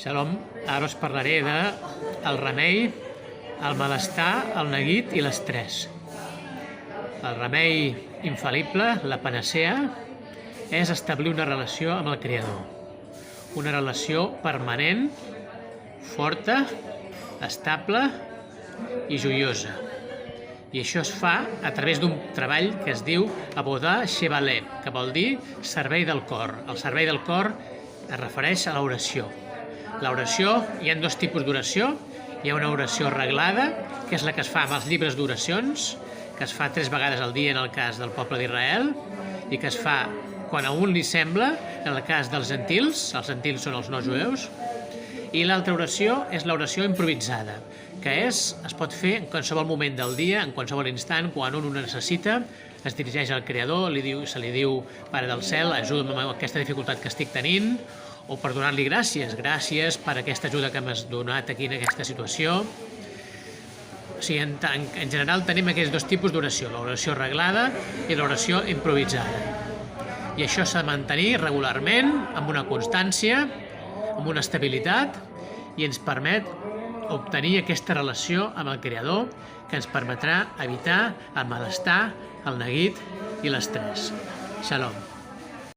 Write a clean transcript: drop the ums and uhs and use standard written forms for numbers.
Shalom, ara us parlaré del remei, el malestar, el neguit i l'estrès. El remei infal·lible, la panacea, és establir una relació amb el Creador. Una relació permanent, forta, estable i joiosa. I això es fa a través d'un treball que es diu Avodah Sheva Lev, que vol dir servei del cor. El servei del cor es refereix a l'oració. L'oració, hi ha dos tipus d'oració. Hi ha una oració reglada, que és la que es fa amb els llibres d'oracions, que es fa 3 vegades al dia en el cas del poble d'Israel, i que es fa quan a un li sembla, en el cas dels gentils, els gentils són els no jueus, i l'altra oració és l'oració improvisada, que es pot fer en qualsevol moment del dia, en qualsevol instant, quan un ho necessita, es dirigeix al Creador, se li diu, Pare del cel, ajuda'm amb aquesta dificultat que estic tenint, o per donar-li gràcies per aquesta ajuda que m'has donat aquí en aquesta situació. O sigui, en general tenim aquests dos tipus d'oració, l'oració reglada i l'oració improvisada. I això s'ha de mantenir regularment, amb una constància, amb una estabilitat, i ens permet obtenir aquesta relació amb el Creador que ens permetrà evitar el malestar, el neguit i l'estrès. Shalom.